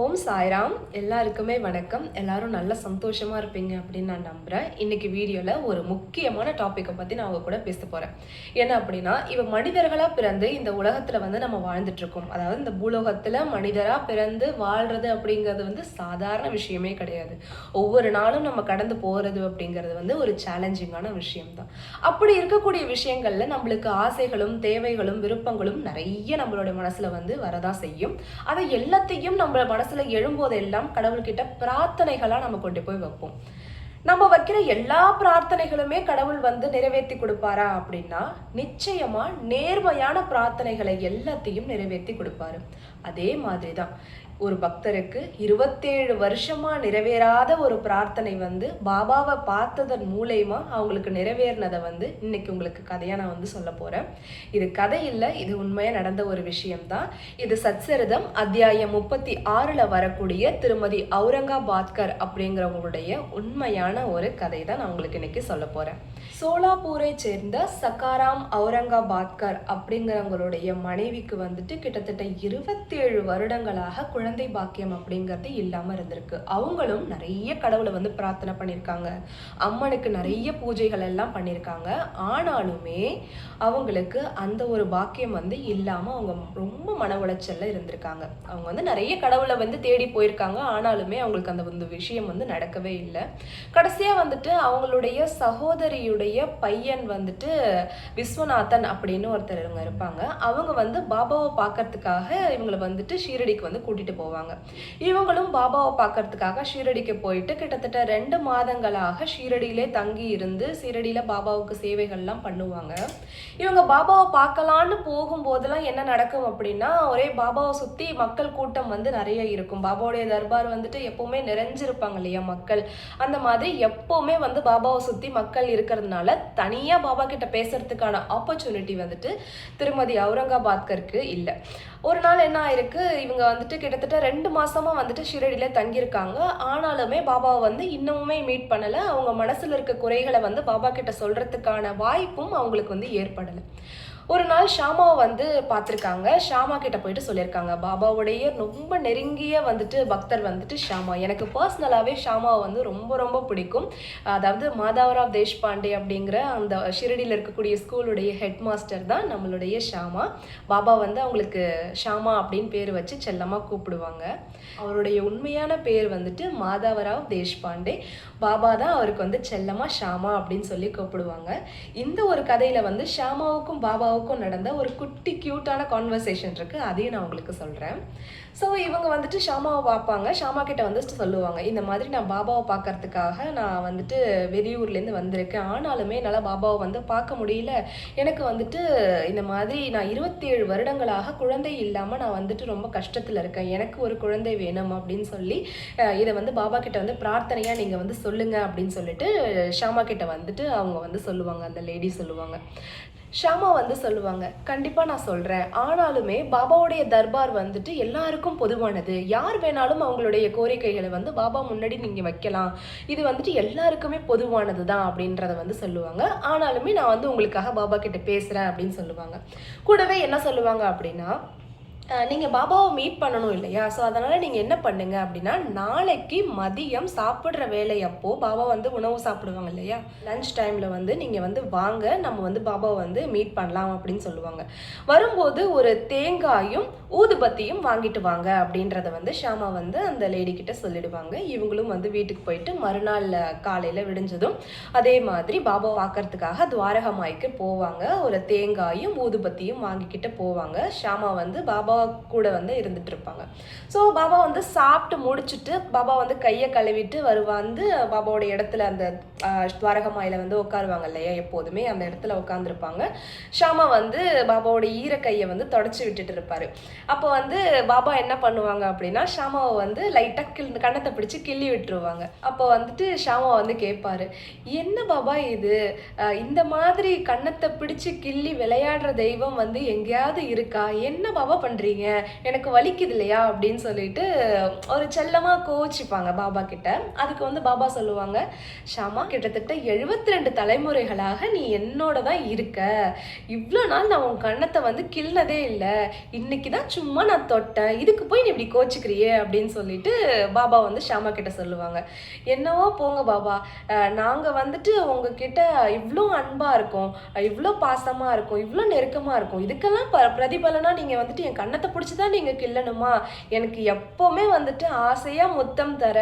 ஓம் சாய்ராம். எல்லாருக்குமே வணக்கம். எல்லாரும் நல்ல சந்தோஷமா இருப்பீங்க அப்படின்னு நான் நம்புறேன். இன்னைக்கு வீடியோல ஒரு முக்கியமான டாபிக்கை பத்தி நான் உங்க கூட பேச போறேன். என்ன அப்படின்னா, மனிதர்களா பிறந்து இந்த உலகத்துல நம்ம வாழ்ந்துட்டு இருக்கோம். அதாவது இந்த பூலோகத்துல மனிதரா பிறந்து வாழ்றது அப்படிங்கிறது சாதாரண விஷயமே கிடையாது. ஒவ்வொரு நாளும் நம்ம கடந்து போறது அப்படிங்கிறது ஒரு சேலஞ்சிங்கான விஷயம் தான். அப்படி இருக்கக்கூடிய விஷயங்கள்ல நம்மளுக்கு ஆசைகளும் தேவைகளும் விருப்பங்களும் நிறைய நம்மளோட மனசுல வரதான் செய்யும். அதை எல்லாத்தையும் நம்ம மனசுல எழும்போதெல்லாம் கடவுள்கிட்ட பிரார்த்தனைகளா நம்ம கொண்டு போய் வைப்போம். நம்ம வைக்கிற எல்லா பிரார்த்தனைகளுமே கடவுள் நிறைவேற்றி கொடுப்பாரா அப்படின்னா, நிச்சயமா நேர்மையான பிரார்த்தனைகளை எல்லாத்தையும் நிறைவேற்றி கொடுப்பாரு. அதே மாதிரிதான் ஒரு பக்தருக்கு 27 வருஷமா நிறைவேறாத ஒரு பிரார்த்தனை பாபாவை பார்த்ததன் மூலயமா அவங்களுக்கு நிறைவேறினதை இன்னைக்கு உங்களுக்கு கதையா நான் சொல்ல போறேன். இது கதை இல்லை, இது உண்மையா நடந்த ஒரு விஷயம்தான். இது சத்சரிதம் அத்தியாயம் 36ல வரக்கூடிய திருமதி அவுரங்காபாத்கர் அப்படிங்கிறவங்களுடைய உண்மையான ஒரு கதை தான் நான் உங்களுக்கு இன்னைக்கு சொல்ல போறேன். சோலாப்பூரை சேர்ந்த சக்காராம் அவுரங்காபாத்கர் அப்படிங்கிறவங்களுடைய மனைவிக்கு கிட்டத்தட்ட 27 வருடங்களாக குழந்தை பாக்கியம் அப்படிங்கிறது இல்லாம இருந்திருக்கு. அவங்களும் நிறைய கடவுளை பிரார்த்தனை பண்ணியிருக்காங்க, அம்மனுக்கு நிறைய பூஜைகள் எல்லாம் பண்ணியிருக்காங்க. ஆனாலுமே அவங்களுக்கு அந்த ஒரு பாக்கியம் இல்லாம அவங்க ரொம்ப மன உளைச்சல்ல இருந்திருக்காங்க. அவங்க நிறைய கடவுளை தேடி போயிருக்காங்க. ஆனாலுமே அவங்களுக்கு அந்த விஷயம் நடக்கவே இல்லை. கடைசியா அவங்களுடைய சகோதரியுடைய பையன் விஸ்வநாதன் அப்படின்னு ஒருத்தர் இவங்க இருப்பாங்க. அவங்க பாபாவை பார்க்கறதுக்காக இவங்களை ஷீரடிக்கு கூட்டிட்டு போவாங்க. இவங்களும் பாபாவை பார்க்கறதுக்காக ஷீரடிக்கு போயிட்டு கிட்டத்தட்ட 2 மாதங்களாக ஷீரடியிலே தங்கி இருந்து ஷீரடியில பாபாவுக்கு சேவைகள்லாம் பண்ணுவாங்க. இவங்க பாபாவை பார்க்கலான்னு போகும்போதெல்லாம் என்ன நடக்கும் அப்படின்னா, ஒரே பாபாவை சுத்தி மக்கள் கூட்டம் நிறைய இருக்கும். பாபாவுடைய தர்பார் எப்பவுமே நிறைஞ்சிருப்பாங்க இல்லையா மக்கள். அந்த மாதிரி எப்பவுமே பாபாவை சுத்தி மக்கள் இருக்கிறதுனால தனியா பாபா கிட்ட பேசுறதுக்கான ஆப்பர்ச்சுனிட்டி திருமதி அவுரங்காபாத்கருக்கு இல்லை. ஒரு நாள் என்ன ஆயிருக்கு, இவங்க கிட்டத்தட்ட 2 மாசமா ஷீரடியில தங்கியிருக்காங்க. ஆனாலுமே பாபாவை இன்னமுமே மீட் பண்ணல. அவங்க மனசுல இருக்க குறைகளை பாபா கிட்ட சொல்றதுக்கான வாய்ப்பும் அவங்களுக்கு ஏற்படல. ஒரு நாள் ஷாமாவை பார்த்துருக்காங்க. ஷாமா கிட்ட போயிட்டு சொல்லியிருக்காங்க, பாபாவுடைய ரொம்ப நெருங்கிய பக்தர் ஷாமா. எனக்கு பர்சனலாகவே ஷாமாவை ரொம்ப ரொம்ப பிடிக்கும். அதாவது மாதவராவ் தேஷ்பாண்டே அப்படிங்கிற அந்த ஷிரடியில் இருக்கக்கூடிய ஸ்கூலுடைய ஹெட் மாஸ்டர் தான் நம்மளுடைய ஷாமா. பாபா அவங்களுக்கு ஷாமா அப்படின்னு பேர் வச்சு செல்லமாக கூப்பிடுவாங்க. அவருடைய உண்மையான பேர் மாதவராவ் தேஷ்பாண்டே. பாபா தான் அவருக்கு செல்லமா ஷாமா அப்படின்னு சொல்லி கூப்பிடுவாங்க. இந்த ஒரு கதையில ஷாமாவுக்கும் பாபாவுக்கும் நடந்த ஒரு குட்டி கியூட்டான கான்வர்சேஷன் இருக்கு. அதையும் நான் உங்களுக்கு சொல்றேன். ஸோ இவங்க ஷாமாவை பார்ப்பாங்க. ஷாமா கிட்ட சொல்லுவாங்க, இந்த மாதிரி நான் பாபாவை பார்க்கறதுக்காக நான் வெளியூர்லேருந்து வந்திருக்கேன். ஆனாலுமே என்னால் பாபாவை பார்க்க முடியல. எனக்கு இந்த மாதிரி நான் 27 வருடங்களாக குழந்தை இல்லாமல் நான் ரொம்ப கஷ்டத்தில் இருக்கேன். எனக்கு ஒரு குழந்தை வேணும் அப்படின்னு சொல்லி இதை பாபா கிட்ட பிரார்த்தனையாக நீங்கள் சொல்லுங்க அப்படின்னு சொல்லிட்டு ஷாமா கிட்ட அவங்க சொல்லுவாங்க. அந்த லேடி சொல்லுவாங்க. ஷாமா சொல்லுவாங்க, கண்டிப்பாக நான் சொல்கிறேன். ஆனாலுமே பாபாவுடைய தர்பார் எல்லாருக்கும் பொதுவானது. யார் வேணாலும் அவங்களுடைய கோரிக்கைகளை பாபா முன்னாடி நீங்கள் வைக்கலாம். இது எல்லாருக்குமே பொதுவானது தான் அப்படின்றத சொல்லுவாங்க. ஆனாலுமே நான் உங்களுக்காக பாபா கிட்ட பேசுகிறேன் அப்படின்னு சொல்லுவாங்க. கூடவே என்ன சொல்லுவாங்க அப்படின்னா, நீங்கள் பாபாவை மீட் பண்ணணும் இல்லையா? ஸோ அதனால் நீங்கள் என்ன பண்ணுங்க அப்படின்னா, நாளைக்கு மதியம் சாப்பிட்ற வேலை அப்போது பாபா உணவு சாப்பிடுவாங்க இல்லையா, லன்ச் டைமில் நீங்கள் வாங்க, நம்ம பாபாவை மீட் பண்ணலாம் அப்படின்னு சொல்லுவாங்க. வரும்போது ஒரு தேங்காயும் ஊதுபத்தியும் வாங்கிட்டு வாங்க அப்படின்றத ஷாமா அந்த லேடி கிட்ட சொல்லிடுவாங்க. இவங்களும் வீட்டுக்கு போயிட்டு மறுநாள் காலையில் விடிஞ்சதும் அதே மாதிரி பாபாவை பார்க்கறதுக்காக துவாரகமாய்க்கு போவாங்க. ஒரு தேங்காயும் ஊதுபத்தியும் வாங்கிக்கிட்டு போவாங்க. ஷாமா பாபா கூட இருந்துட்டு இருப்பாங்க. ஸோ பாபா சாப்பிட்டு முடிச்சுட்டு பாபா கையை கழுவிட்டு பாபாவோட இடத்துல அந்த துவாரகமாயில உட்காருவாங்க இல்லையா, எப்போதுமே அந்த இடத்துல உட்காந்துருப்பாங்க. ஷாமா பாபாவோட ஈர கையை தொடச்சி விட்டுட்டு இருப்பாரு. அப்போ பாபா என்ன பண்ணுவாங்க அப்படின்னா, ஷாமாவை லைட்டாக கண்ணத்தை பிடிச்சி கிள்ளி விட்டுருவாங்க. அப்போ ஷாமா கேட்பாரு, என்ன பாபா இது, இந்த மாதிரி கண்ணத்தை பிடிச்சி கிள்ளி விளையாடுற தெய்வம் எங்கேயாவது இருக்கா, என்ன பாபா பண்றீங்க பண்றீங்க? எனக்கு வலிக்குது இல்லையா? அப்படின்னு சொல்லிட்டு ஒரு செல்லமா கோவிச்சுப்பாங்க பாபா கிட்ட. அதுக்கு வந்து பாபா சொல்லுவாங்க, ஷாமா கிட்டத்தட்ட 72 தலைமுறைகளாக நீ என்னோட தான் இருக்க. இவ்ளோ நாள் நான் உன் கன்னத்த வந்து கிள்னதே இல்ல. இன்னைக்கு தான் சும்மா நான் தொட்டேன். இதுக்கு போய் நீ இப்படி கோச்சுக்கிறியே அப்படின்னு சொல்லிட்டு பாபா வந்து ஷாமா கிட்ட சொல்லுவாங்க. என்னவோ போங்க பாபா. நாங்க வந்துட்டு உங்ககிட்ட இவ்ளோ அன்பா இருக்கோம். இவ்ளோ பாசமா இருக்கும். இவ்ளோ நெருக்கமா இருக்கும். இதுக்கெல்லாம் பிரதிபலனா நீங்க வந்துட்டு என் கன்னத்த புடிச்சு தான் நீங்க கிள்ளணுமா? எனக்கு எப்பவுமே வந்துட்டு ஆசையா முத்தம் தர,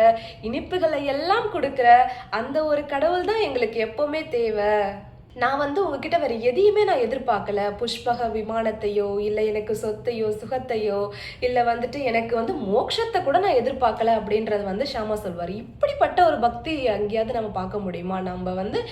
இனிப்புகளை எல்லாம் குடுக்குற அந்த ஒரு கடவுள் தான் எங்களுக்கு எப்பவுமே தேவை. நான் வந்து உங்ககிட்ட வேற எதையுமே நான் எதிர்பார்க்கல. புஷ்பக விமானத்தையோ, இல்ல எனக்கு சொத்தையோ, சுகத்தையோ, இல்ல வந்துட்டு எனக்கு வந்து மோட்சத்த கூட நான் எதிர்பார்க்கல அப்படின்றது வந்து ஷாமா சொல்வாரு. இப்படிப்பட்ட ஒரு பக்தி எங்கேயாவது நம்ம பார்க்க முடியுமா? நம்ம வந்து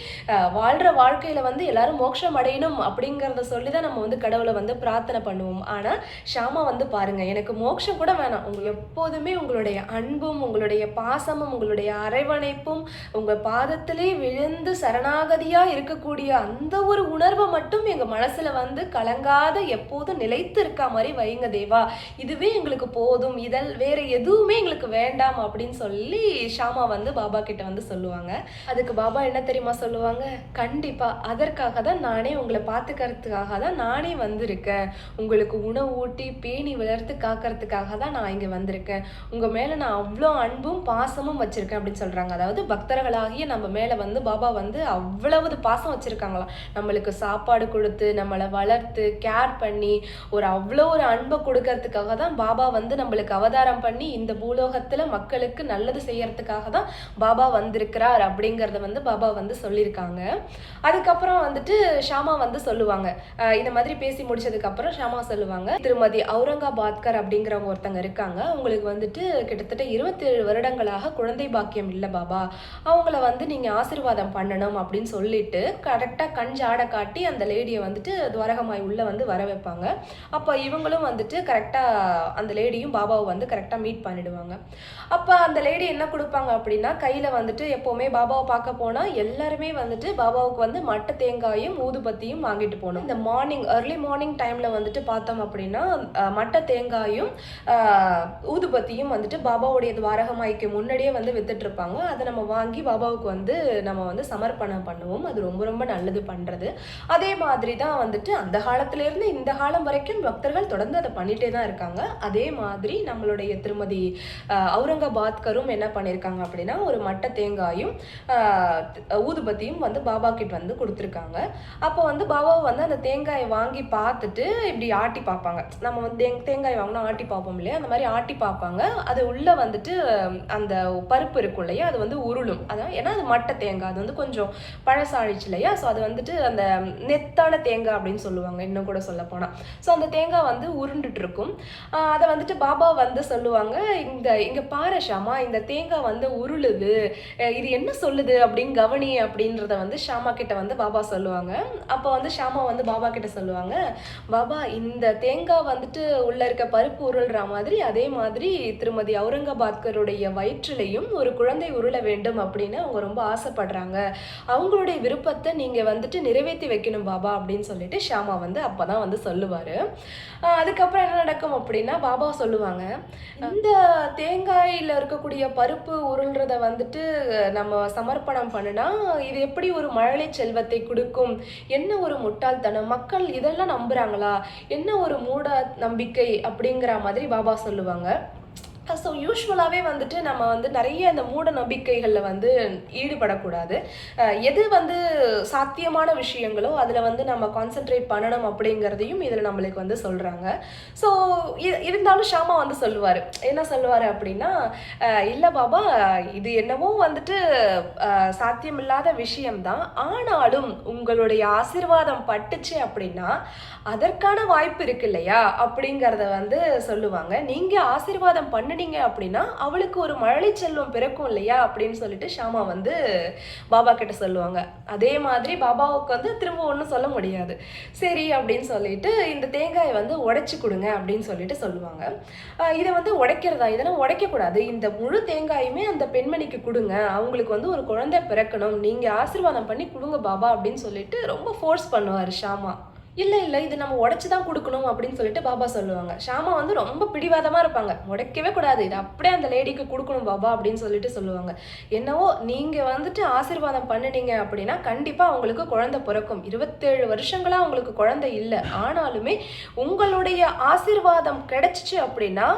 வாழ்ற வாழ்க்கையில வந்து எல்லாரும் மோட்சம் அடையணும் அப்படிங்கிறத சொல்லி தான் நம்ம வந்து கடவுள வந்து பிரார்த்தனை பண்ணுவோம். ஆனா ஷாமா வந்து பாருங்க, எனக்கு மோட்சம் கூட வேணாம். எப்போதுமே உங்களுடைய அன்பும், உங்களுடைய பாசமும், உங்களுடைய அரவணைப்பும், உங்க பாதத்திலே விழுந்து சரணாகதியா இருக்கக்கூடிய அந்த ஒரு உணர்வை மட்டும் எங்க மனசுல வந்து கலங்காத எப்போதும் நிலைத்து இருக்கா மாதிரி வைங்க தேவா. இதுவே எங்களுக்கு போதும். வேற எதுவுமே எங்களுக்கு வேண்டாம் அப்படின்னு சொல்லி ஷாமா வந்து பாபா கிட்ட வந்து சொல்லுவாங்க. அதுக்கு பாபா என்ன தெரியுமா சொல்லுவாங்க? கண்டிப்பா அதற்காக தான் நானே உங்களை பார்த்துக்கிறதுக்காக தான் நானே வந்திருக்கேன். உங்களுக்கு உணவு ஊட்டி பேணி வளர்த்து காக்கிறதுக்காக தான் நான் இங்க வந்திருக்கேன். உங்க மேல நான் அவ்வளோ அன்பும் பாசமும் வச்சிருக்கேன் அப்படின்னு சொல்றாங்க. அதாவது பக்தர்களாகிய நம்ம மேல வந்து பாபா வந்து அவ்வளவு பாசம் வச்சிருக்காங்களாம். நம்மளுக்கு சாப்பாடு கொடுத்து நம்மளை வளர்த்து கேர் பண்ணி அவ்வளோ ஒரு அன்பை கொடுக்கறதுக்காக தான் பாபா வந்து நம்மளுக்கு அவதாரம் பண்ணி இந்த பூலோகத்துல மக்களுக்கு நல்லது செய்யறதுக்காக தான் பாபா வந்திருக்கிறார் அப்படிங்கறத வந்து பாபா வந்து சொல்லியிருக்காங்க. அதுக்கப்புறம் வந்துட்டு ஷாமா வந்து சொல்லுவாங்க, இந்த மாதிரி பேசி முடிச்சதுக்கு அப்புறம் ஷாமா சொல்லுவாங்க, திருமதி அவுரங்காபாத்கர் அப்படிங்கிறவங்க ஒருத்தங்க இருக்காங்க. அவங்களுக்கு வந்துட்டு கிட்டத்தட்ட 27 வருடங்களாக குழந்தை பாக்கியம் இல்லை பாபா. அவங்கள வந்து நீங்க ஆசீர்வாதம் பண்ணணும் அப்படின்னு சொல்லிட்டு கரெக்டாக கண் ஜாடை காட்டி அந்த லேடியை வந்துட்டு துவாரகமாய் உள்ள வந்து வர வைப்பாங்க. அப்போ இவங்களும் வந்துட்டு கரெக்டாக அந்த லேடியும் பாபாவை வந்து கரெக்டாக மீட் பண்ணிடுவாங்க. அப்போ அந்த லேடி என்ன கொடுப்பாங்க அப்படின்னா, கையில் வந்துட்டு எப்போவுமே பாபாவை பார்க்க போனால் எல்லாருமே வந்துட்டு பாபாவுக்கு வந்து மட்டை தேங்காயும் ஊதுபத்தியும் வாங்கிட்டு போகணும். இந்த ஏர்லி மார்னிங் டைமில் வந்துட்டு பார்த்தோம் அப்படின்னா மட்டை தேங்காயும் ஊதுபத்தியும் வந்துட்டு பாபாவுடைய துவாரகமாய்க்கு முன்னாடியே வந்து வித்துட்டு இருப்பாங்க. அதை நம்ம வாங்கி பாபாவுக்கு வந்து நம்ம வந்து சமர்ப்பணம் பண்ணுவோம். அது ரொம்ப ரொம்ப நல்லது பண்றது. அதே மாதிரி தான் வந்துட்டு அந்த காலத்துல இருந்து இந்த காலம் வரைக்கும் பக்தர்கள் தொடர்ந்து அதை பண்ணிட்டே தான் இருக்காங்க. அதே மாதிரி நம்மளுடைய திருமதி அவுரங்காபாத்கரும் என்ன பண்ணியிருக்காங்க அப்படின்னா, ஒரு மட்டை தேங்காயும் ஊதுபத்தியும் வந்து பாபா கிட்ட வந்து கொடுத்துருக்காங்க. அப்போ வந்து பாபாவை வந்து அந்த தேங்காயை வாங்கி பார்த்துட்டு இப்படி ஆட்டி பார்ப்பாங்க. நம்ம வந்து தேங்காய் வாங்கினா ஆட்டி பார்ப்போம் இல்லையா, அந்த மாதிரி ஆட்டி பார்ப்பாங்க. அது உள்ள வந்துட்டு அந்த பருப்பு இருக்கும் இல்லையா, அது வந்து உருளும். அதான் ஏன்னா அது மட்டை தேங்காய், அது வந்து கொஞ்சம் பழசாழிச்சு இல்லையா, ஸோ அது வந்துட்டு அந்த நெத்தான தேங்காய் அப்படின்னு சொல்லுவாங்க இன்னும் கூட சொல்ல போனால். ஸோ அந்த தேங்காய் வந்து உருண்டுட்டு இருக்கும். அதை வந்துட்டு பாபா வந்து சொல்லுவாங்க, இங்க பாரு ஷாமா, இந்த தேங்காய் வந்து உருளுது, இது என்ன சொல்லுது அப்படின்னு கவனி அப்படின்றத வந்து ஷாமா கிட்ட வந்து பாபா சொல்லுவாங்க. அப்போ வந்து ஷாமா வந்து பாபா கிட்ட சொல்லுவாங்க, பாபா இந்த தேங்காய் வந்துட்டு உள்ள இருக்க பருப்பு உருள்ற மாதிரி அதே மாதிரி திருமதி அவுரங்காபாத்கருடைய வயிற்றிலையும் ஒரு குழந்தை உருள வேண்டும் அப்படின்னு அவங்க ரொம்ப ஆசைப்படுறாங்க. அவங்களுடைய விருப்பத்தை நீங்க வந்துட்டு நிறைவேற்றி வைக்கணும் பாபா அப்படின்னு சொல்லிட்டு ஷாமா வந்து அப்பதான் வந்து சொல்லுவாரு. அதுக்கப்புறம் என்ன நடக்கும் அப்படின்னா, பாபா சொல்லுவாங்க, இந்த தேங்காயில இருக்கக்கூடிய பருப்பு உருள்றத வந்துட்டு நம்ம சமர்ப்பணம் பண்ணுனா இது எப்படி ஒரு மழலை செல்வத்தை கொடுக்கும்? என்ன ஒரு முட்டாள்தனம், மக்கள் இதெல்லாம் நம்புறாங்களா? என்ன ஒரு மூட நம்பிக்கை அப்படிங்கிற மாதிரி பாபா சொல்லுவாங்க. ஸோ யூஸ்வலாகவே வந்துட்டு நம்ம வந்து நிறைய இந்த மூட நம்பிக்கைகளில் வந்து ஈடுபடக்கூடாது. எது வந்து சாத்தியமான விஷயங்களோ அதில் வந்து நம்ம கான்சென்ட்ரேட் பண்ணணும் அப்படிங்கிறதையும் இதில் நம்மளுக்கு வந்து சொல்கிறாங்க. ஸோ இருந்தாலும் ஷாமா வந்து சொல்லுவார், என்ன சொல்லுவார் அப்படின்னா, இல்லை பாபா, இது என்னவோ வந்துட்டு சாத்தியமில்லாத விஷயம்தான், ஆனாலும் உங்களுடைய ஆசீர்வாதம் பட்டுச்சு அப்படின்னா அதற்கான வாய்ப்பு இருக்கு இல்லையா அப்படிங்கிறத வந்து சொல்லுவாங்க. நீங்கள் ஆசீர்வாதம் பண்ணினீங்க அப்படின்னா அவளுக்கு ஒரு மழலை செல்வம் பிறக்கும் இல்லையா அப்படின்னு சொல்லிட்டு ஷாமா வந்து பாபா கிட்ட சொல்லுவாங்க. அதே மாதிரி பாபாவுக்கு வந்து திரும்ப ஒன்றும் சொல்ல முடியாது. சரி அப்படின்னு சொல்லிட்டு இந்த தேங்காயை வந்து உடைச்சு கொடுங்க அப்படின்னு சொல்லிட்டு சொல்லுவாங்க. இதை வந்து உடைக்கிறதா, இதெல்லாம் உடைக்கக்கூடாது, இந்த முழு தேங்காயுமே அந்த பெண்மணிக்கு கொடுங்க, அவங்களுக்கு வந்து ஒரு குழந்தை பிறக்கணும், நீங்கள் ஆசீர்வாதம் பண்ணி கொடுங்க பாபா அப்படின்னு சொல்லிட்டு ரொம்ப ஃபோர்ஸ் பண்ணுவார் ஷாமா. இல்ல, இல்ல. இது நம்ம உடைச்சு தான் குடுக்கணும் அப்படின்னு சொல்லிட்டு பாபா சொல்லுவாங்க. ஷாமா வந்து ரொம்ப பிடிவாதமா இருப்பாங்க. உடைக்கவே கூடாது. இது அப்படியே அந்த லேடிக்கு குடுக்கணும் பாபா அப்படின்னு சொல்லிட்டு சொல்லுவாங்க. என்னவோ நீங்க வந்துட்டு ஆசீர்வாதம் பண்ணுனீங்க அப்படின்னா, கண்டிப்பா அவங்களுக்கு குழந்தை பொறக்கும். 27 வருஷங்களா அவங்களுக்கு குழந்தை இல்ல. ஆனாலுமே உங்களுடைய ஆசீர்வாதம் கிடைச்சுச்சு அப்படின்னா,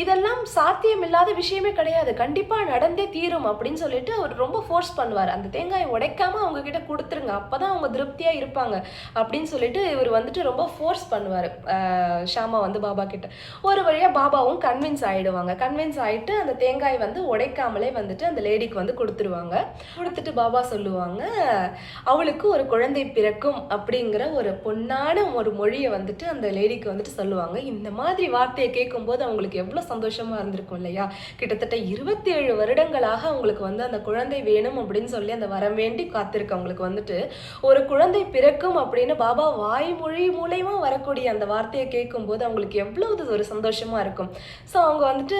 இதெல்லாம் சாத்தியமில்லாத விஷயமே கிடையாது. கண்டிப்பா நடந்தே தீரும் அப்படின்னு சொல்லிட்டு அவர் ரொம்ப ஃபோர்ஸ் பண்ணுவாரு. அந்த தேங்காய உடைக்காம அவங்க கிட்ட குடுத்துருங்க. அப்பதான் அவங்க திருப்தியா இருப்பாங்க. அப்படின்னு சொல்லிட்டு இவர் வந்துட்டு ரொம்ப ஃபோர்ஸ் பண்ணுவாரு. ஷாமா வந்து பாபா கிட்ட. ஒரு வழியா பாபாவும் கன்வின்ஸ் ஆயிடுவாங்க. கன்வின்ஸ் ஆயிட்டு அந்த தேங்காய் வந்து உடைக்காமலே வந்துட்டு அந்த லேடிக்கு வந்து குடுத்துருவாங்க. குடுத்துட்டு பாபா சொல்லுவாங்க, அவளுக்கு ஒரு குழந்தை பிறக்கும் அப்படிங்கிற ஒரு பொன்னான ஒரு மொழிய வந்துட்டு அந்த லேடிக்கு வந்துட்டு சொல்லுவாங்க. இந்த மாதிரி வார்த்தைய கேட்கும்போது அவங்களுக்கு எவ்வளோ சந்தோஷமா இருந்திருக்கும் இல்லையா? கிட்டத்தட்ட 27 வருடங்களாக அவங்களுக்கு வந்து அந்த குழந்தை வேணும் அப்படின்னு சொல்லி அந்த வரம் வேண்டி காத்திருக்கவங்களுக்கு வந்துட்டு ஒரு குழந்தை பிறக்கும் அப்படின்னு பாபா வாய்மொழி மூலியமா வரக்கூடிய அந்த வார்த்தையை கேட்கும்போது அவங்களுக்கு எவ்வளவு ஒரு சந்தோஷமா இருக்கும். ஸோ அவங்க வந்துட்டு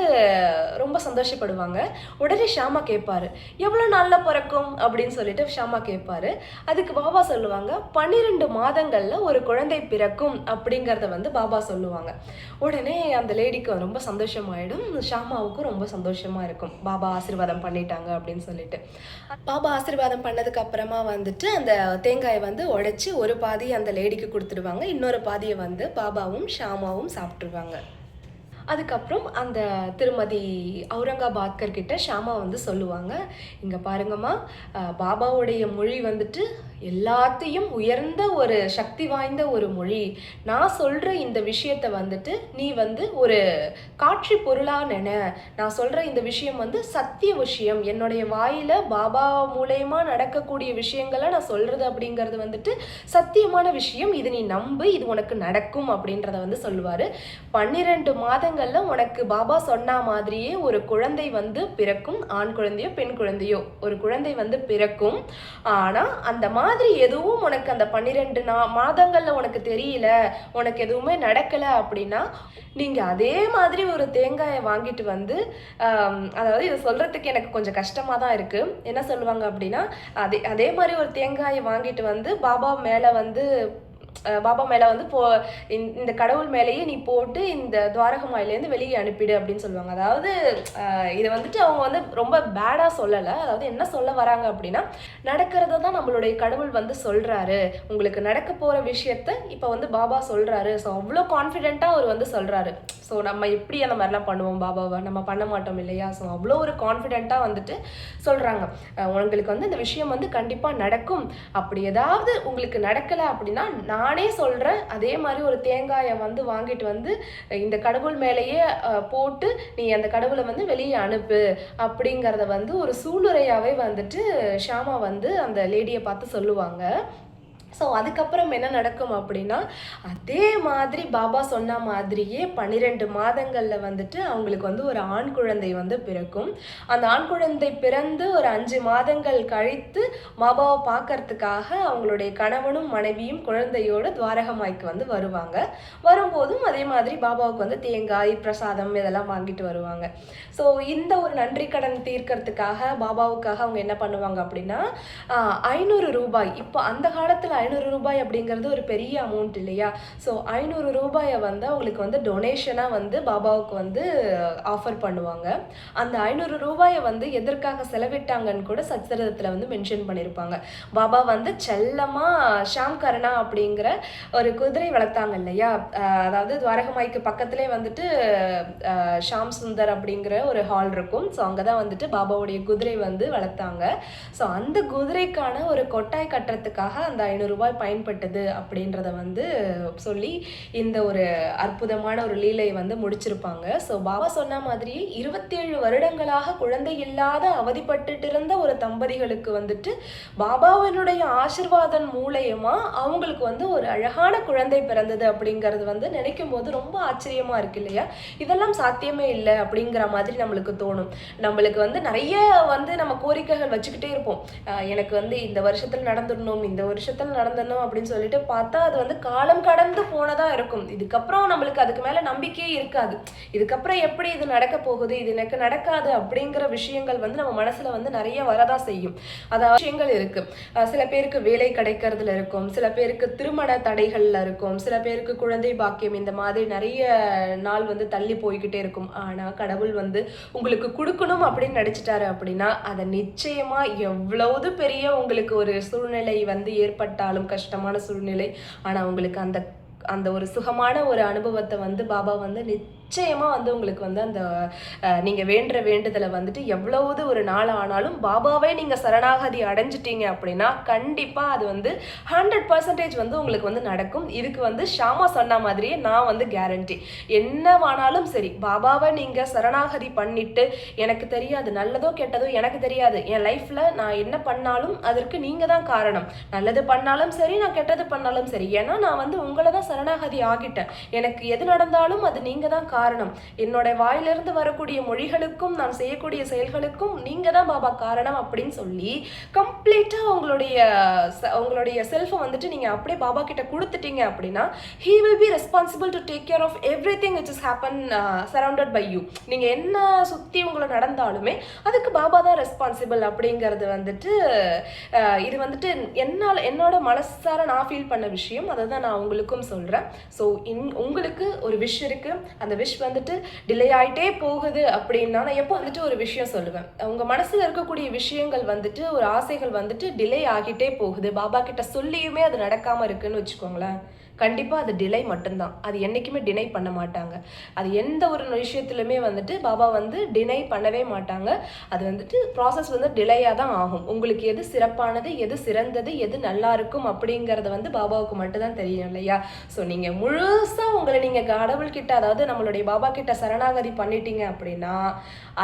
ரொம்ப சந்தோஷப்படுவாங்க. உடனே ஷாமா கேட்பாரு, எவ்வளோ நாள்ல பிறக்கும் அப்படின்னு சொல்லிட்டு ஷாமா கேட்பாரு. அதுக்கு பாபா சொல்லுவாங்க, 12 மாதங்கள்ல ஒரு குழந்தை பிறக்கும் அப்படிங்கிறத வந்து பாபா சொல்லுவாங்க. உடனே அந்த லேடிக்கு ரொம்ப சந்தோஷமாயிடும். ஷாமாவுக்கும் ரொம்ப சந்தோஷமா இருக்கும். பாபா ஆசீர்வாதம் பண்ணிட்டாங்க அப்படின்னு சொல்லிட்டு. பாபா ஆசீர்வாதம் பண்ணதுக்கு அப்புறமா வந்துட்டு அந்த தேங்காயை வந்து உடைச்சு ஒரு பாதி அந்த லேடிக்கு கொடுத்துடுவாங்க. இன்னொரு பாதியை வந்து பாபாவும் ஷாமாவும் சாப்பிட்டுருவாங்க. அதுக்கப்புறம் அந்த திருமதி அவுரங்காபாத்கர் கிட்ட ஷாமா வந்து சொல்லுவாங்க, இங்கே பாருங்கம்மா, பாபாவுடைய மொழி வந்துட்டு எல்லாத்தையும் உயர்ந்த ஒரு சக்தி வாய்ந்த ஒரு மொழி. நான் சொல்கிற இந்த விஷயத்தை வந்துட்டு நீ வந்து ஒரு காட்சி பொருளாக நான் சொல்கிற இந்த விஷயம் வந்து சத்திய விஷயம். என்னுடைய வாயில் பாபா மூலயமா நடக்கக்கூடிய விஷயங்களை நான் சொல்கிறது அப்படிங்கிறது வந்துட்டு சத்தியமான விஷயம். இது நீ நம்பு, இது உனக்கு நடக்கும் அப்படின்றத வந்து சொல்லுவார். 12 மாதங்கள் உனக்கு பாபா சொன்ன மாதிரியே ஒரு குழந்தை வந்து பிறக்கும். ஆண் குழந்தையோ பெண் குழந்தையோ ஒரு குழந்தை வந்து பிறக்கும். ஆனா அந்த மாதிரி எதுவும் உனக்கு அந்த 12 மாதங்கள்ல உனக்கு தெரியல, உனக்கு எதுவுமே நடக்கல அப்படின்னா நீங்க அதே மாதிரி ஒரு தேங்காயை வாங்கிட்டு வந்து அதாவது இதை சொல்றதுக்கு எனக்கு கொஞ்சம் கஷ்டமா தான் இருக்கு. என்ன சொல்லுவாங்க அப்படின்னா, அதே மாதிரி ஒரு தேங்காயை வாங்கிட்டு வந்து பாபா மேல வந்து இந்த கடவுள் மேலேயே நீ போட்டு இந்த துவாரகமாயிலேருந்து வெளியே அனுப்பிடு அப்படின்னு சொல்லுவாங்க. அதாவது இதை வந்துட்டு அவங்க வந்து ரொம்ப பேடா சொல்லலை. அதாவது என்ன சொல்ல வராங்க அப்படின்னா, நடக்கிறத தான் நம்மளுடைய கடவுள் வந்து சொல்றாரு. உங்களுக்கு நடக்க போற விஷயத்த இப்போ வந்து பாபா சொல்றாரு. ஸோ அவ்வளோ கான்ஃபிடென்ட்டா அவர் வந்து சொல்றாரு. ஸோ நம்ம எப்படி அந்த மாதிரிலாம் பண்ணுவோம் பாபாவை? நம்ம பண்ண மாட்டோம் இல்லையா? ஸோ அவ்வளோ ஒரு கான்ஃபிடென்ட்டாக வந்துட்டு சொல்கிறாங்க, உங்களுக்கு வந்து இந்த விஷயம் வந்து கண்டிப்பாக நடக்கும். அப்படி ஏதாவது உங்களுக்கு நடக்கலை அப்படின்னா நானே சொல்கிறேன், அதே மாதிரி ஒரு தேங்காயை வந்து வாங்கிட்டு வந்து இந்த கடவுள் மேலேயே போட்டு நீ அந்த கடவுளை வந்து வெளியே அனுப்பு அப்படிங்கிறத வந்து ஒரு சூளுரையாகவே வந்துட்டு ஷாமா வந்து அந்த லேடியை பார்த்து சொல்லுவாங்க. ஸோ அதுக்கப்புறம் என்ன நடக்கும் அப்படின்னா, அதே மாதிரி பாபா சொன்ன மாதிரியே 12 மாதங்களில் வந்துட்டு அவங்களுக்கு வந்து ஒரு ஆண் குழந்தை வந்து பிறக்கும். அந்த ஆண் குழந்தை பிறந்து ஒரு 5 மாதங்கள் கழித்து பாபாவை பார்க்கறதுக்காக அவங்களுடைய கணவனும் மனைவியும் குழந்தையோட துவாரகமாய்க்கு வந்து வருவாங்க. வரும்போதும் அதே மாதிரி பாபாவுக்கு வந்து தேங்காய் பிரசாதம் இதெல்லாம் வாங்கிட்டு வருவாங்க. ஸோ இந்த ஒரு நன்றி கடன் தீர்க்கறதுக்காக பாபாவுக்காக அவங்க என்ன பண்ணுவாங்க அப்படின்னா, 500 ரூபாய், இப்போ அந்த காலத்தில் 500 ரூபாய் அப்படிங்கிறது ஒரு பெரிய அமௌண்ட் இல்லையா? ஸோ 500 ரூபாயை வந்து அவங்களுக்கு வந்து டொனேஷனாக வந்து பாபாவுக்கு வந்து ஆஃபர் பண்ணுவாங்க. அந்த 500 ரூபாயை வந்து எதற்காக செலவிட்டாங்கன்னு கூட சச்சரிதத்தில் வந்து மென்ஷன் பண்ணியிருப்பாங்க. பாபா வந்து செல்லமாக ஷாம் கருணா அப்படிங்கிற ஒரு குதிரை வளர்த்தாங்க இல்லையா? அதாவது துவாரகமாய்க்கு பக்கத்துலேயே வந்துட்டு ஷாம் சுந்தர் அப்படிங்கிற ஒரு ஹால் இருக்கும். ஸோ அங்கே தான் வந்துட்டு பாபாவுடைய குதிரை வந்து வளர்த்தாங்க. ஸோ அந்த குதிரைக்கான ஒரு கொட்டாய் கட்டுறதுக்காக அந்த 500 ரூபாய் பயன்பட்டது அப்படின்றத வந்து சொல்லி இந்த ஒரு அற்புதமான ஒரு லீலை வந்து முடிச்சிருப்பாங்க. ஸோ பாபா சொன்ன மாதிரி 27 வருடங்களாக குழந்தை இல்லாத அவதிப்பட்டு இருந்த ஒரு தம்பதிகளுக்கு வந்துட்டு பாபாவினுடைய ஆசிர்வாதம் மூலயமா அவங்களுக்கு வந்து ஒரு அழகான குழந்தை பிறந்தது அப்படிங்கிறது வந்து நினைக்கும் போது ரொம்ப ஆச்சரியமா இருக்கு இல்லையா? இதெல்லாம் சாத்தியமே இல்லை அப்படிங்கிற மாதிரி நம்மளுக்கு தோணும். நம்மளுக்கு வந்து நிறைய வந்து நம்ம கோரிக்கைகள் வச்சுக்கிட்டே இருப்போம். எனக்கு வந்து இந்த வருஷத்துல நடந்துடணும், இந்த வருஷத்துல நடந்தணும் அப்படின்னு சொல்லிட்டு பார்த்தா அது வந்து காலம் கடந்து போனதா இருக்கும். இதுக்கப்புறம் நம்மளுக்கு அதுக்கு மேல நம்பிக்கையே இருக்காது. இதுக்கப்புறம் எப்படி இது நடக்க போகுது, இது எனக்கு நடக்காது அப்படிங்கிற விஷயங்கள் வந்து நம்ம மனசுல வந்து நிறைய வரதா செய்யும். அதாவது விஷயங்கள் இருக்கு. சில பேருக்கு வேலை கிடைக்கிறதுல இருக்கும், சில பேருக்கு திருமண தடைகள்ல இருக்கும், சில பேருக்கு குழந்தை பாக்கியம், இந்த மாதிரி நிறைய நாள் வந்து தள்ளி போய்கிட்டே இருக்கும். ஆனா கடவுள் வந்து உங்களுக்கு கொடுக்கணும் அப்படின்னு நினைச்சிட்டாரு அப்படின்னா அதை நிச்சயமா எவ்வளவு பெரிய உங்களுக்கு ஒரு சூழ்நிலை வந்து ஏற்பட்டாலும், கஷ்டமான சூழ்நிலை, ஆனா உங்களுக்கு அந்த அந்த ஒரு சுகமான ஒரு அனுபவத்தை வந்து பாபா வந்து நிச்சயமா வந்து உங்களுக்கு வந்து அந்த நீங்க வேண்டுற வேண்டுதலை வந்துட்டு எவ்வளவு ஒரு நாள் ஆனாலும் பாபாவே நீங்க சரணாகதி அடைஞ்சிட்டீங்க அப்படின்னா கண்டிப்பா அது வந்து 100% வந்து உங்களுக்கு வந்து நடக்கும். இதுக்கு வந்து ஷாமா சொன்ன மாதிரியே நான் வந்து கேரண்டி. என்னவானாலும் சரி, பாபாவை நீங்க சரணாகதி பண்ணிட்டு, எனக்கு தெரியாது நல்லதோ கெட்டதோ எனக்கு தெரியாது, என் லைஃப்ல நான் என்ன பண்ணாலும் அதற்கு நீங்க தான் காரணம், நல்லது பண்ணாலும் சரி நான் கெட்டது பண்ணாலும் சரி, ஏன்னா நான் வந்து உங்களை தான் சரணாகதி ஆகிட்டேன், எனக்கு எது நடந்தாலும் அது நீங்க தான் காரணம், என்னோட வாயிலிருந்து வரக்கூடிய மொழிகளுக்கும் நான் செய்யக்கூடிய செயல்களுக்கும் நீங்க தான் பாபா காரணம் அப்படின்னு சொல்லி கம்ப்ளீட்டா உங்களுடைய செல்ஃபை வந்துட்டு நீங்க அப்படியே பாபா கிட்ட கொடுத்துட்டீங்க அப்படின்னா he will be responsible to take care of everything which is happen surrounded by you. நீங்க என்ன சுத்தி உங்களை நடந்தாலுமே அதுக்கு பாபா தான் ரெஸ்பான்சிபிள் அப்படிங்கிறது வந்துட்டு இது வந்துட்டு என்னோட மனசார நான் ஃபீல் பண்ண விஷயம். அதை தான் நான் உங்களுக்கும் சொல்றேன். ஸோ உங்களுக்கு ஒரு விஷ் இருக்கு, அந்த விஷ் வந்துட்டு டிலே ஆகிட்டே போகுது அப்படின்னா நான் எப்போ வந்துட்டு ஒரு விஷயம் சொல்லுவேன், உங்கள் மனசில் இருக்கக்கூடிய விஷயங்கள் வந்துட்டு ஒரு ஆசைகள் வந்துட்டு டிலே ஆகிட்டே போகுது, பாபா கிட்ட சொல்லியுமே அது நடக்காமல் இருக்குன்னு வச்சுக்கோங்களேன், கண்டிப்பாக அது டிலே மட்டும்தான். அது என்றைக்குமே டினை பண்ண மாட்டாங்க. அது எந்த ஒரு விஷயத்துலையுமே வந்துட்டு பாபா வந்து டினை பண்ணவே மாட்டாங்க. அது வந்துட்டு ப்ராசஸ் வந்து டிலேயாக தான் ஆகும். உங்களுக்கு எது சிறப்பானது, எது சிறந்தது, எது நல்லா இருக்கும் அப்படிங்கிறத வந்து பாபாவுக்கு மட்டும்தான் தெரியும் இல்லையா? ஸோ நீங்கள் முழுசாக உங்களை நீங்கள் கடவுள்கிட்ட, அதாவது நம்மளுடைய பாபா கிட்ட சரணாகதி பண்ணிட்டீங்க அப்படின்னா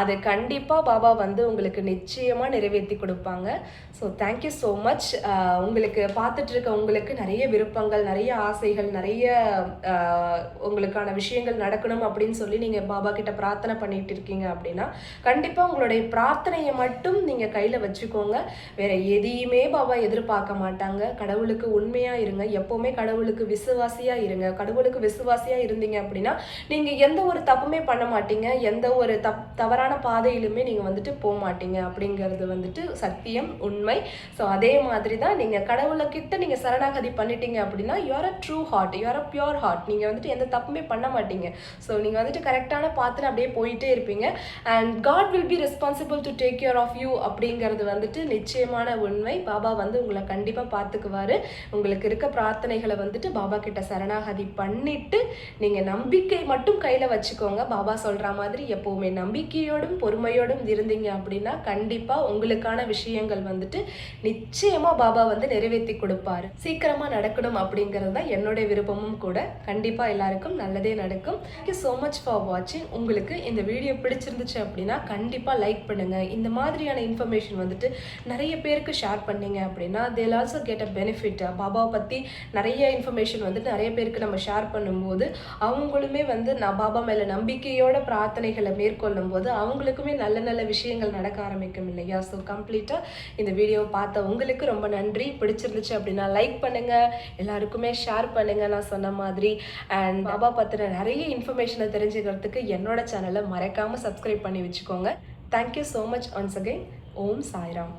அது கண்டிப்பாக பாபா வந்து உங்களுக்கு நிச்சயமாக நிறைவேற்றி கொடுப்பாங்க. So thank you so much. உங்களுக்கு பார்த்துட்டு இருக்க உங்களுக்கு நிறைய விருப்பங்கள், நிறைய ஆசைகள், நிறைய உங்களுக்கான விஷயங்கள் நடக்கணும் அப்படின்னு சொல்லி நீங்கள் பாபா கிட்ட பிரார்த்தனை பண்ணிட்டு இருக்கீங்க அப்படின்னா கண்டிப்பாக உங்களுடைய பிரார்த்தனையை மட்டும் நீங்கள் கையில் வச்சுக்கோங்க. வேற எதையுமே பாபா எதிர்பார்க்க மாட்டாங்க. கடவுளுக்கு உண்மையாக இருங்க, எப்போவுமே கடவுளுக்கு விசுவாசியாக இருங்க. கடவுளுக்கு விசுவாசியாக இருந்தீங்க அப்படின்னா நீங்கள் எந்த ஒரு தப்புமே பண்ண மாட்டீங்க, எந்த ஒரு தவறான பாதையிலுமே நீங்கள் வந்துட்டு போக மாட்டீங்க அப்படிங்கிறது வந்துட்டு சத்தியம், உண்மை. ஸோ அதே மாதிரி தான் நீங்கள் கடவுளைக்கிட்ட நீங்கள் சரணாகதி பண்ணிட்டீங்க அப்படின்னா you are a true heart, you are a pure heart. நீங்கள் வந்துட்டு எந்த தப்புமே பண்ண மாட்டீங்க. ஸோ நீங்கள் வந்துட்டு கரெக்டான பாத்தில் அப்படியே போயிட்டே இருப்பீங்க. And God will be responsible to take care of you அப்படிங்கிறது வந்துட்டு நிச்சயமான உண்மை. பாபா வந்து உங்களை கண்டிப்பாக பார்த்துக்குவாரு. உங்களுக்கு இருக்க பிரார்த்தனைகளை வந்துட்டு பாபா கிட்ட சரணாகதி பண்ணிட்டு நீங்கள் நம்பிக்கை மட்டும் கையில் வச்சுக்கோங்க. பாபா சொல்கிற மாதிரி எப்போவுமே நம்பிக்கையோடும் பொறுமையோடும் இருந்தீங்க அப்படின்னா கண்டிப்பாக உங்களுக்கான விஷயங்கள் வந்துட்டு நிச்சயமாக பாபா வந்து நிறைவேற்றி கொடுப்பாரு. சீக்கிரமாக நடக்கணும் அப்படிங்கிறது தான் என்னுடைய விருப்பமும் கூட. கண்டிப்பாக எல்லாருக்கும் நல்லதே நடக்கும். தேங்க்யூ ஸோ மச் ஃபார் வாட்சிங். உங்களுக்கு இந்த வீடியோ பிடிச்சிருந்துச்சு அப்படின்னா கண்டிப்பாக லைக் பண்ணுங்கள். இந்த மாதிரியான இன்ஃபர்மேஷன் வந்துட்டு நிறைய பேருக்கு ஷேர் பண்ணீங்க அப்படின்னா they'll also get a benefit. பாபாவை பற்றி நிறைய இன்ஃபர்மேஷன் வந்துட்டு நிறைய பேருக்கு நம்ம ஷேர் பண்ணும்போது அவங்களுமே வந்து நான் பாபா மேலே நம்பிக்கையோட பிரார்த்தனைகளை மேற்கொள்ளும் போது அவங்களுக்குமே நல்ல நல்ல விஷயங்கள் நடக்க ஆரம்பிக்கும் இல்லையா? ஸோ கம்ப்ளீட்டாக இந்த வீடியோவை பார்த்த உங்களுக்கு ரொம்ப நன்றி. பிடிச்சிருந்துச்சு அப்படின்னா லைக் பண்ணுங்கள், எல்லாருக்குமே ஷேர் பண்ணுங்கள் நான் சொன்ன மாதிரி. அண்ட் பாபா பற்றின நிறைய இன்ஃபர்மேஷனை தெரிஞ்சுக்கிறதுக்கு என்னோட சேனலை மறக்காமல் சப்ஸ்கிரைப் பண்ணி வச்சுக்கோங்க. Thank you so much once again. Om Sairam.